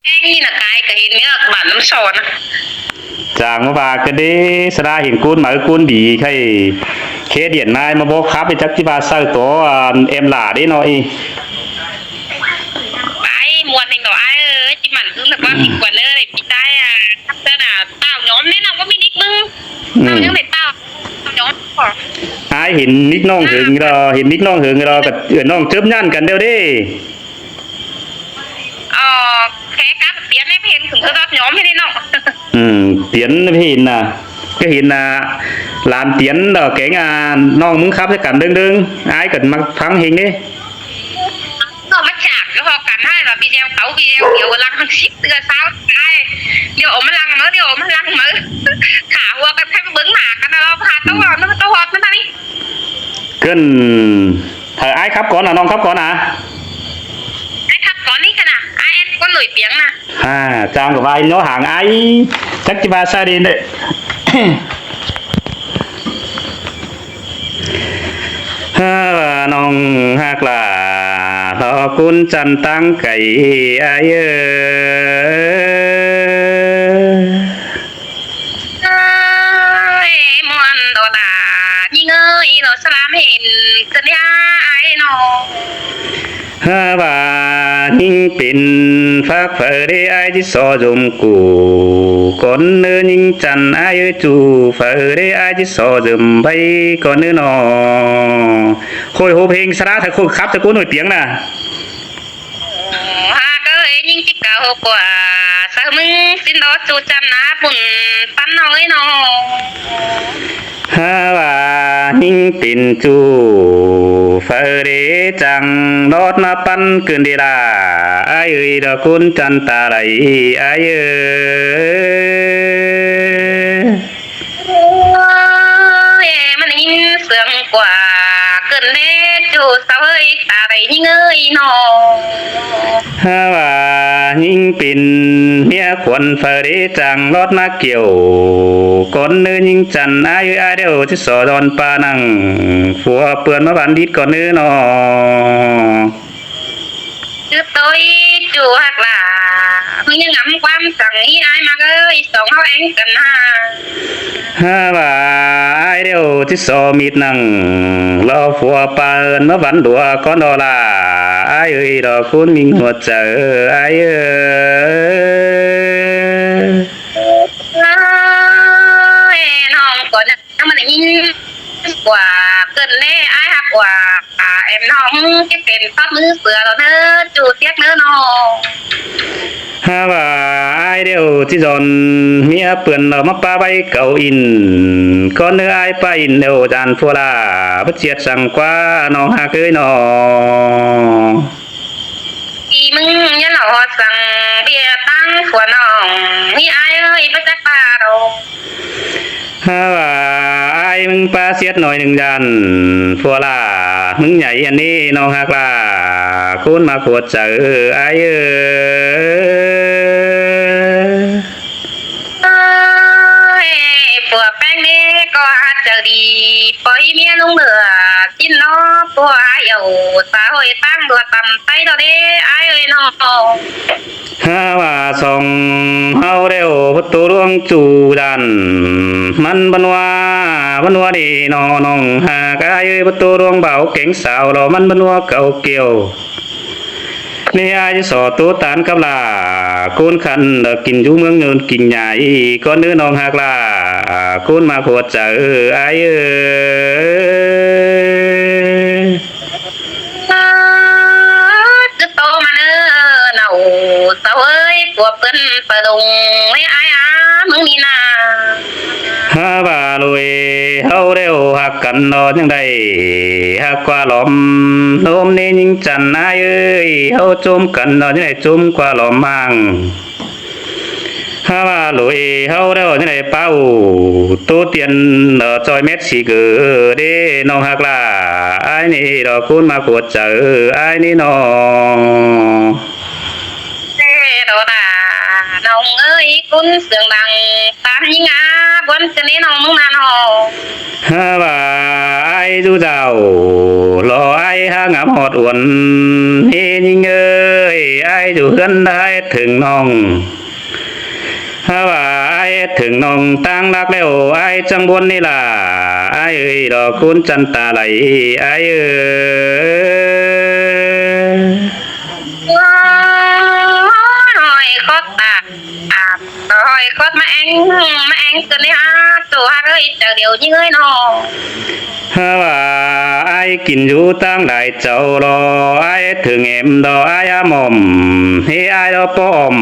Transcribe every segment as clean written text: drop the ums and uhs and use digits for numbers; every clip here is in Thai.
แห้งนี่นะกายก็เห็นเนื้อบ้านน้ำซอนนะจางมาบาก็ได้สระเห็นกูนหมากูนดีใครเคเดียนนายมาบอกครับไปจักที่บาเซอร์ตัวเอ็มหลาได้หน่อยไปมวนหนึ่งต่อไอ้จิมันคือแบบว่าผิดกว่าเนื้อเลยพี่ได้อ่ะเจ้าหน้าเต้าย้อมแนะนำว่ามีนิดมึงเต้ายังไม่เต้าย้อมก่อนไอ้เห็นนิกน้องหึงเราเห็นนิกน้องหึงเรากับน้องเจิมย่านกันเดียวดิอ๋อแค่กับเตียนให้เพนถึงก็รับย้อมให้ได้น้องเตียนพี่เห็นนะก็เห็นนะลานเตียนดอกแกงน้องมึงครับจะกันดึงไอ้กันมาฟังเฮงดิก็มาฉากก็พอกันให้แบบพี่เจ้าเขาพี่เจ้าเดี๋ยวลังทั้งชิปเตือเช้าได้เดี๋ยวมันลังเดี๋ยวมันลังขาหัวกันแค่เบิ้งหนากันเราพาตัวนั่นตัวหอบนั่นนี่เกินเธอไอ้ครับก่อนนะน้องครับก่อนนะไอ้ครับก่อนนี่ขนาดไอ้ก็หนุ่ยเปียงนะจางกับไอ้น้อห่างไอ้จักจิบาซาดินเด้น้องฮักลาทอคุณจันตั้งไก่อาเยมวนโดดายิงเราสลามเห็นกันยาไอ้น้องบ่านิ่งเป็นฟักเฟอได้ไอ้ที่สอจมกูคนเนื้อนิ่งจันไอ้จูเฟอได้ไอ้ที่สอจมไปก่อนเนื้อนอโคยโฮเพลงสระถ้าคุณครับถ้าคุณหน่วยเปียงน่ะฮาก็ยิงจิกเก่ากว่าสมึงสินดอจูจันนะปุ่นปั้นน้อยน้องว่านิ่งปินจูเฟรจังรถมาปั้นเกินดีลาไอ้ดอกคุณจันตาไหลไอ้มันยิงเสียงกว่าเกินเด้จูสาวเฮ้ยตาไหลยิงน้องว่ายิ่งปินเมียขวัญเฟรจังรถมาเกี่ยวก้นเนื้อยิ่งจันอายุอาเดียวที่สอดอนปานังผัวเปื่อนมาบันดิดก่อนเนื้อนอจูตัวจูหักล่ะมึงยังงำความสั่งที่ไอ้มาสองเขาเองกันนะว่าไอเดียวที่สอมีดนังเราผัวปานมาบันดัวก้อนดอลาไอ้ดอกคุณมิงหัวเจอไอ้น้องก่อนนะมันยิงกว่าเกินเล่ไอ้หักกว่าเอ็มน้องจะเป็นภาพมือเสือเราเนื้อจูเตี้ยเนื้อน้องว่าไอเดียวที่จอนเมียเปื่อนเรามาป้าใบเก่าอินก้อนเนื้อไอไปอินเดียวจานฟัวลาพเจียดสั่งกว่าน้องหาเคยนออีมึงยันหล่อสั่งเบียตั้งฝัวน้องนี่ไอ้ประจักษ์ตาเราว่าไอ้มึงปลาเสียดหน่อยหนึ่งยันฟัวลามึงใหญ่อันนี้น้องฮักลาคุณมาขวดเจอไอ้ปัวแป้งนี้ก็อาจจะดีปล่อยเมียลงเหลือกินน้อปัวอยู่สาหอยตั้งตัวต่ำไตตัวเด้ไอ้น้องว่าส่งเฮาเร็วประตูดวงจูดันมันบันว่าดีน้องหากไอ้ประตูดวงเบาเก่งสาวเรามันบันว่าเก่าเกี่ยวนี่ไอ้สอตัวตานกับลาคุณขันกินอยู่เมืองเงินกินใหญ่ก้อนเนื้อน้องหากลาคุณมาขวดเจอไอ้จะโตมาเนอเนาสาวเอ้ยปัวเปิ้นปะลงไม่ไอ้มึงนี่นาบ่าลุยเฮาเร็วหักกันนอนยังได้หักกว่าหลอมลมนี่ยิ่งจันนายเอ้ยเฮาจุ่มกันนอนยังได้จุ่มกว่าหลอมมั่งบ่าลุยเฮาเร็วยังได้เป้าตู้เตียนจอยเม็ดสีเกือเด้น้องหักลาไอ้นี่ดอกคุณมาขวดเจอไอ้นี่น้องเด้ดอดา น้องเอ้ยคุณเสียงดังตามยิงอาบนจะนี้น้องมึงมาน้อง ว่าไอ้ดูเจ้ารอไอ้หางามหอดอวนเฮยิงเอ้ยไอ้อยู่เฮือนได้ถึงน้องว่าไอ้ถึงน้องตั้งรักแล้วไอ้จังบนนี่ล่ะไอ้เอ้ยดอกคุณจันตาไหลไอ้เอ้ย hỏi khót hỏi khót mà anh cần đi ha tụ ha ơi chờ điều như người nó ว่าไอ้กินอยู่ตั้งหลายเจ้ารอไอ้ถึงเอ็มดอไอ้หม่อมเฮ้ไอ้ดอป้อม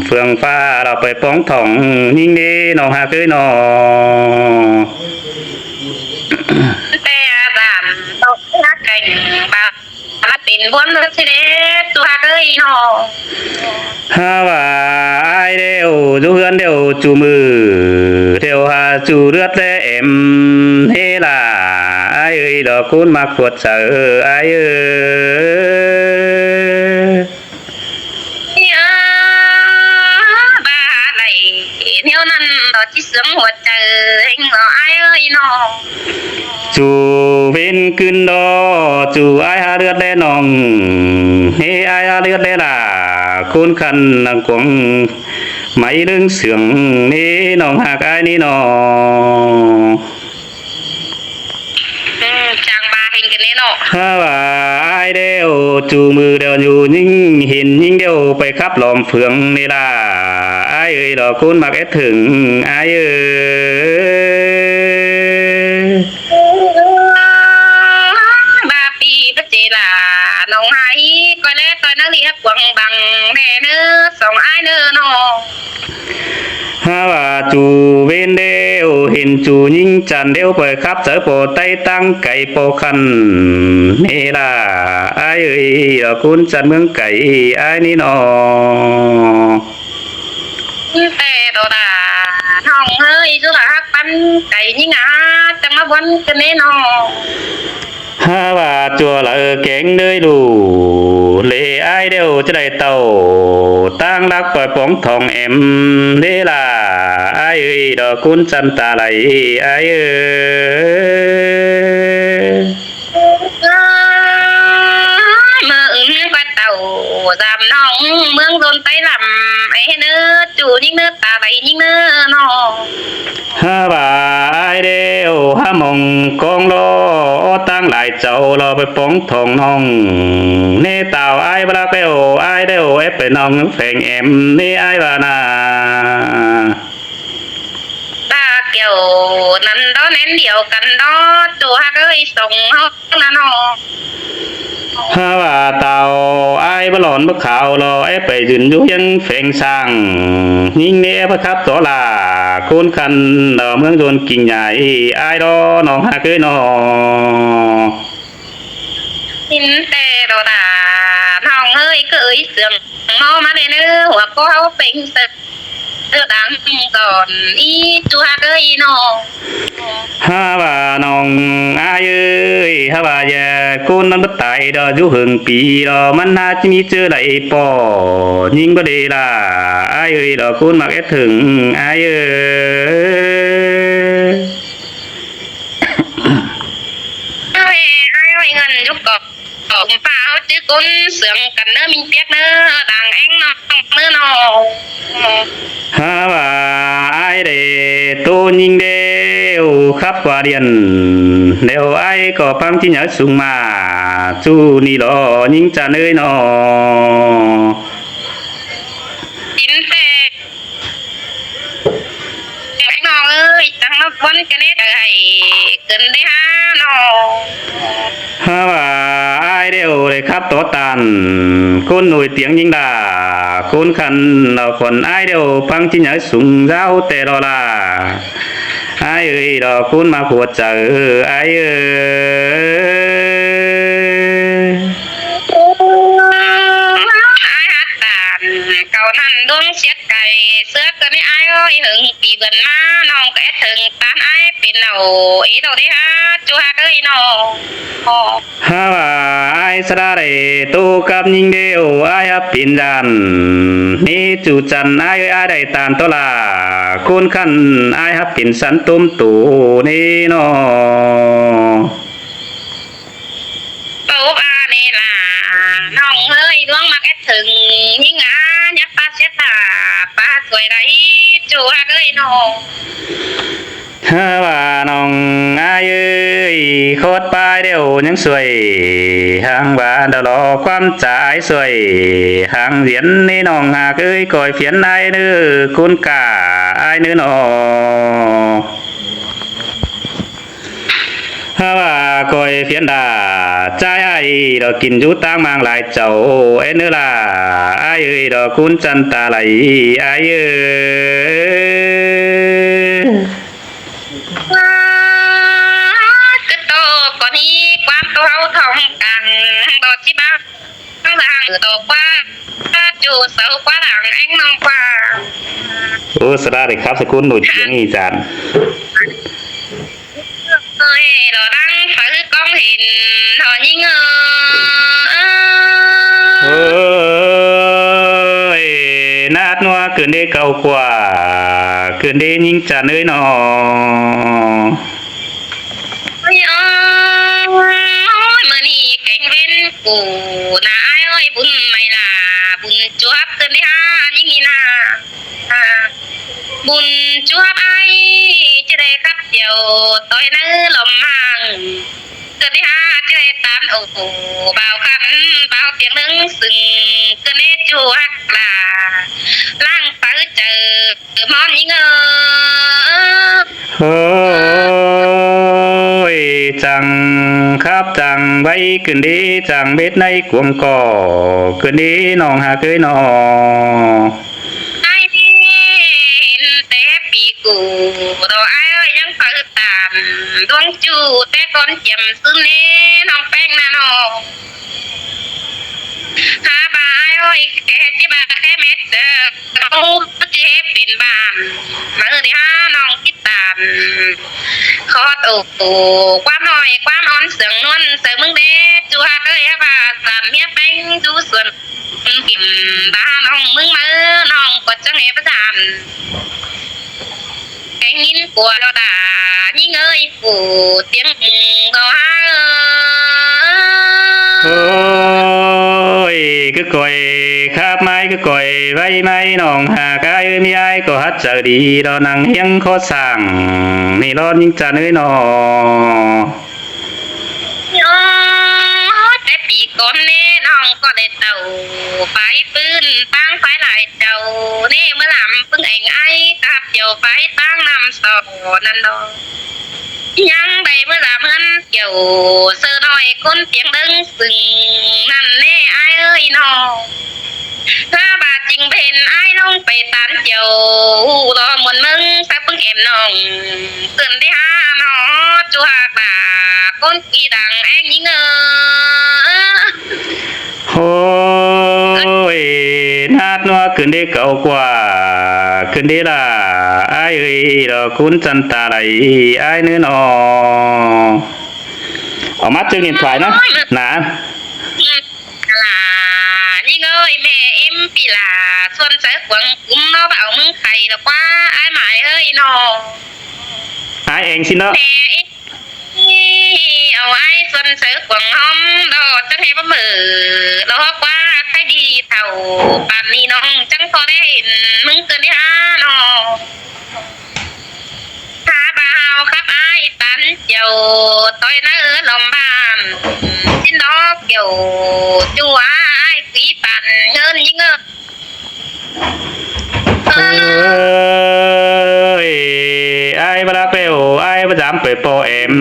เฟืองฟ้าเราไปป้องถ่องยิ่งดีน้องหาคือน้อง แต่ด่านตกนักกันบาละปิ่นบนเลยสิเด้ตวha ơi nó ว่าไอ้เดียวจูเฮือนเดียวจูมือเดียวหาจูเลือดและเอ็มเฮล่ะไอ้เอ้ยดอกคุณมาขวดเสือไอ้เอ้ย ba này nếu năn đó chỉ sướngหัวใจanh nó ai ơi nó จูเว้นขึ้นดอจูไอหาเลือดแลนองเฮไอหาเลือดแลล่ะคุณคันนังกวงไม่เรื่องเสียงนี่น้องหากไอนี่น้อง chàng ba hình cái này nó ถ้าว่าไอเดียวจูมือเดียวอยู่ยิ่งเห็นยิ่งเดียวไปขับลมเฟืองนี่ล่ะไอเอ้ยดอกคุณมักเอ็ดถึงไอเอ้ย ba pi bất chế là nông hai coi lẽ coi nó liếc quăng bằng đè nữa sống ai nữa nó ถ้าว่าจูเวนเดียวเห็นจูยิ่งจันเดียวไปครับเจอโปไตตั้งไก่โปคันนี่ล่ะไอ้เอ้ยคุณจันเมืองไก่ไอ้นี่นอ แต่đồ đà nông hơi chứ là hát bánh cày như ngã chẳng nó vẫn cái này nó ถ้าว่าจัวละแกงเนยดูเลไอ้เดียวจะได้เต่าตั้งรักปล่อยป๋องทองเอ็มนี่ล่ะไอ้เอ้ยดอกคุณจันตาไหลไอ้เอ้ย mà ứng qua tàu giảm nông mương đồn tay làm ấy nữa chủ những nước ta lấy những nước nó ถ้าว่าไอ้เดียวห้ามองกองรอตั้งหลายเจ้ารอไปป้องทองน้องเน่เต่าไอ้บลาเกลไอ้เดียวเอฟไปน้องแฝงเอ็มนี่ไอ้บานา ta kiểu nắn đó nén điều cần đó chủ hát ơi sống không là nó ถ้าว่าเต่าไอ้บลอนบะขาวรอเอฟไปยืนอยู่ยังแฝงสร้างยิ่งเนี่ยพระครับตัวลาคุณคันดอเมืองโดนกิ่งใหญ่ไอ้ดอน้องหาเกยน้อง xin tè đồ đà nông ơi cưới sườn mau mà đến nữa hoặc có háo bình sực đang còn ý chủ hát ơi nó ถ้าว่าน้องอายเอ้ยถ้าว่าอย่าคุณนั้นบ่ตายดอกอยู่หึงปีดอกมันน่าจะมีเจอได้ปอยิ่งบ่ได้ล่ะอายเอ้ยดอกคุณมักเอ็ดถึงอายเอ้ย ai ai ngân giúp cọc cọc pháo chứ con sướng cần nữa mình biết nữa đằng anh nó nữa nó ถ้าว่าอายได้โตยิ่งเดียวครับกว่าเดียนเดี๋ยวอายก็ฟังที่เหนือสูงมาจูนี่ดอยิ่งจะเอ้ยน้อ chín tè anh nó ơi chẳng nó vẫn cái nét này cần đấy ha nó ถ้าว่าอายเดียวเลยครับตัวตันคุณหน่วยเตียงยิงดาคุณคันเราคนอายเดียวฟังที่เหนือสูงเจ้าแต่รอละอายเอ้ยดอกคุณมาขวดเจออายเอ้ย ai hát tàn เก่านั่นดวงเสียไก่เสื้อก็ไม่อายเอ้ยหึงปีเบิ่นมาน้องก็แอดถึงตานอายเป็นเอาอีโดได้ฮะจูฮักเอ้ยน้อง ฮาว่าไอ้สระเรตูกับยิงเดียวไอ้ฮับปินจันนี่จูจันไอ้ไอ้ได้ตานตัวลาคุณขันไอ้ฮับปินสันตุ้มตูนี่นอ ตูบอานี่ล่ะน้องเฮ้ยดวงมักแอดถึงยิ่งอ่ะยับปาเสียตาป้าสวยไรจูฮักเอ้ยน้อง ฮาว่าน้องอายเอ้ยโคตรปลายเดียวยังสวยหางว่าดรอความจ่ายสวยหางเหรียญนี่น้องหากเอ้ยก่อยเพียนนายเนื้อคุณกาอายเนื้อนอฮาว่าก่อยเพียนดาใจไอ้ดอกกินอยู่ตางมางหลายเจ้าเอ็นเนื้อล่ะอายเอ้ยดอกคุณจันตาไหลอายเอ้ย cứ tô có đi quan tô hậu thông càng đồ chi ba các làng ở đồ qua chủ sâu quá làng anh nong qua โอ้สวัสดีครับสกุลหนุ่ยเสียงอีสาน ơi đồ đăng phải con hình họ như ngờ เฮ้ยนาดนัวเกินได้เก่ากว่าเกินได้ยิ่งจันเอ้ยนอ ôi ơi mà đi cảnh bên cụ là ai ơi bún mày là bún chúa hấp cơn đấy ha những gì nà bún chúa hấp ai chứ đây khắp chiều tôi nữ lòng hàng cơn đấy ha chứ đây tám ổ bao khăn bao tiếng đứng sừng cơn đấy chúa hấp là lang phải chờ món những ngờ เฮ้ยจังครับจังไว้เกินดีจังเบ็ดในกวงก่อเกินดีน้องหาเคยนอ ai nhìn té bị cụ đồ ai ơi vẫn phải tạm đoan chu té con chầm xương nê non phèn na nó ha bà ai ơi kẻ chứ bà kẻ mẹ sợ đâu chứ hết bình bàn mà đi ha non kít tạm khó tù quá nói quá non sừng luôn sừng mưng đê chu ha ơi bà làm miếng bánh chu xuân kìm ba non mưng mơ non có chẳng hề bất giảm cái nhìn của nó đã nhìn ơi của tiếng gò ha โอ้ยคือก่อยคาบไม้คือก่อยไว้ไม้น้องหากายมีไอ้ก็ฮัดเจอดีรอนังเฮียงโคตรสั่งนี่รอยิ่งจันเอ้ยนอ แต่ปีก่อนเน่น้องก็ได้เต่าไปปืนตั้งไฟหลายเจ้าเน่เมื่อลำพึ่งเองไอ้กับเจ้าไฟตั้งนำสอนั่นดอกยังได้เมื่อลำเงินเกี่ยวเสื้อน้อยคนเตียงดึงสึงนั่นเน่ไอ้เอ้ยน้องถ้าบาจริงเป็นไอ้น้องไปตันเจ้ารอมวนมึงสักพึ่งแอมน้องเกินได้ห้าน้อจูหากบ่าcon kỳ đằng anh nhí ngờ โอ้ยนาดนัวขึ้นได้เก่ากว่าขึ้นได้ล่ะไอ้เอ้ยดอกคุณจันตาไหลไอ้เนื้อนอออกมาจึงเห็นฝ่ายเนาะหนา là nhí ơi mẹ em bị là xuân sẽ quẩn cũng nó bảo mưng thầy là quá ai mãi ơi nó ไอ้เองสิเนาะ mẹ emเอาไอ้ส่วนเสือขวงห้อมดอกจังให้บ่มือดอกว่าใครดีเท่าปานนี้น้องจังพอได้เห็นมึงเกินได้ห้าน้องถ้าบ่าวครับไอ้ตันเจ้าต้อยน้าลมบานชิ้นดอกเกี่ยวจัวไอ้ปีปันเงินยิ่งเงิน เอ้ยไอ้บรักเร็วไอ้ประจำไปโปเอ็ม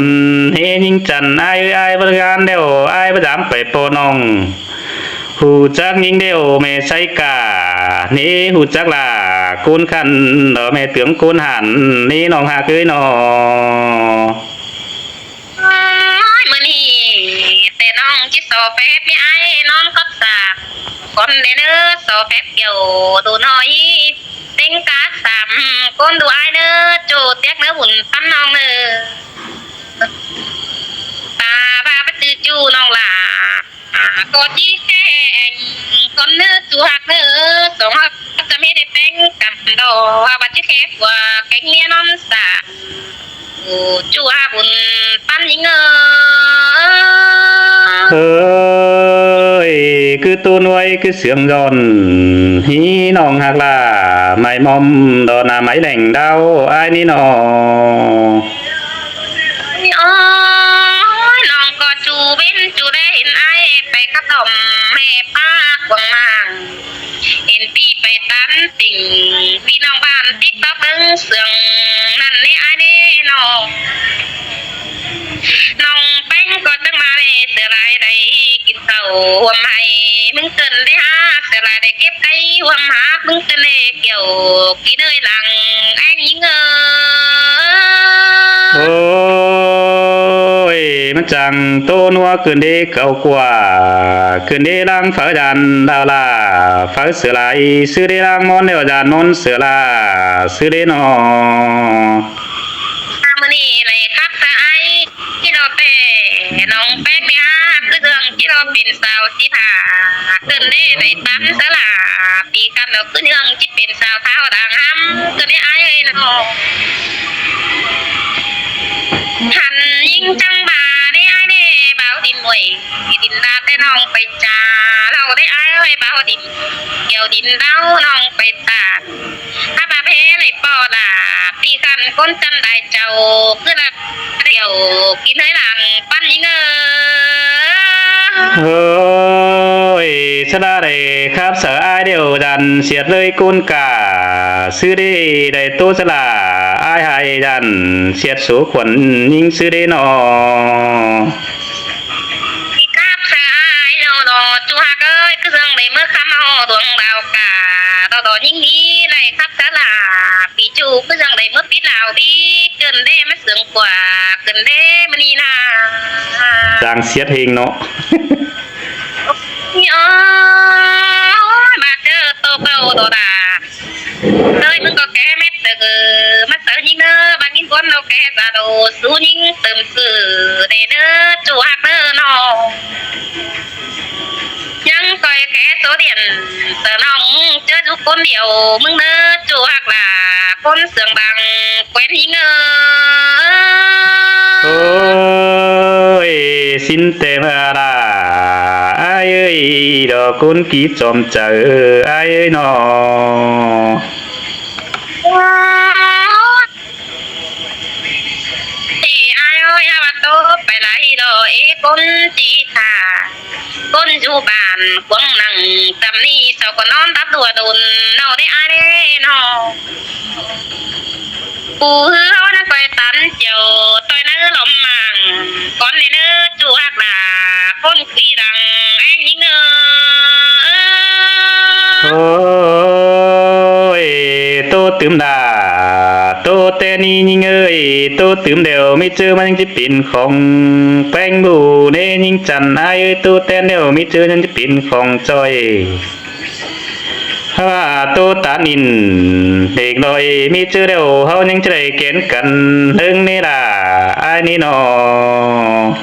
เฮยิงจันไอ้บริการเดียวไอ้ประจำไปโปน้องหูจักยิงเดียวแม่ใช้กานี่หูจักล่ะคูณขันเดอแม่เตืองคูณหันนี่น้องหาคือนอ มื่อนี้แต่น้องจิตโซเฟสไม่ไอ้นอนก็สาก con đến nữa so phép kiểu đồ nói tính cá sắm con đồ ai nữa chỗ tiếc nữa buồn tắm non nữa ta ba bắt chư chu non là có chi khen con nữa chu hạt nữa sống hạt cho mấy để bánh cầm đồ bắt chư khép của cánh nghe non xả chu hạt buồn tắm những ơi cứ tu nuôi cứ sướng giòn hí nòng hạc là mày mong đó là máy lành đau ai ní nọ ôi nòng có chu bên chu đây hiện ai phải cắt đồng mẹ ba quần màng hiện pi phải tán tình vì nòng bàn tiktok đứng sướng năn nê ai nê nòng nòng bánh có từng mà để sửa lại đây kịp tàu hôm hay mừng tuần đấy ha sửa lại để kép cây hôm há mừng tuần này kiểu cái nơi làng anh những ôi mất chẳng tô nua cơn đi cầu quả cơn đi đang phở đàn đào là phở sửa lại sư đi đang món đều đàn món sửa là sư đi nọ harmony này khác xa ai khi đó tệ nông bé mẹ cứ đường chỉ đó biển sao chỉ thả cơn đi này tán sẽ là bị căn đó cứ đường chỉ biển sao thao đàng ham cơn đi ai ơi nó hẳn nhưng chẳng bà đấy ai đấy bảo đi nuôi đi ra tên nông phải trả đâu đấy ai ơi bảo đi kiểu đi đâu nông phải trảถ้าbà bé này bỏ là đi căn con chân đại chầu cứ là kiểu kín hơi làngปั้นnhững ôi sao ra đây khắp sở ai đều dàn xiết lơi côn cả sư đi đây tôi sẽ là ai hay dàn xiết số khuẩn nhưng sư đi nọ cáp xa ai đâu đó chú hạc ơi cứ dừng để mất khám ho tuồng đào cả đó những đi này khắp xa là bị chú cứ dừng để mất biết nào đi cần đê mất sướng quả cần đê mà đi nào dàn xiết hình nọ bà chờ tô cầu đồ đà nơiมึงcó kẻ mét từ mắt sợ những nơ bà những con đâu kẻ ra đồ số những tầm sự để nơ chủ hạt nơ nó nhưng coi kẻ số điện sợ nòng chưa giúp con điềuมึงnơ chủ hạt là con sườn bằng quen những ôi xin tèm ra ai ơi đó con ký chòm chờ ai ơi nó thì ai ơi ha bà tô phải lại đồ ý con chỉ thả con du bàn quăng nằng tầm ni sao còn non đắp đùa đồn nào đấy ai đấy nó cụ hứa nó coi tán chiều tôi nó lom màng con này nó chủ hạt là con quý rằng anh những ôi tô tướm đà tô tên đi nhưng ơi tô tướm đều mi chưa mà những chiếc pin không bánh bù nên những chẳng ai ơi tô tên đều mi chưa những chiếc pin không chơi tô tá nhìn để rồi mi chưa đều hao những chơi kiến cần hưng nè là ai nè nọ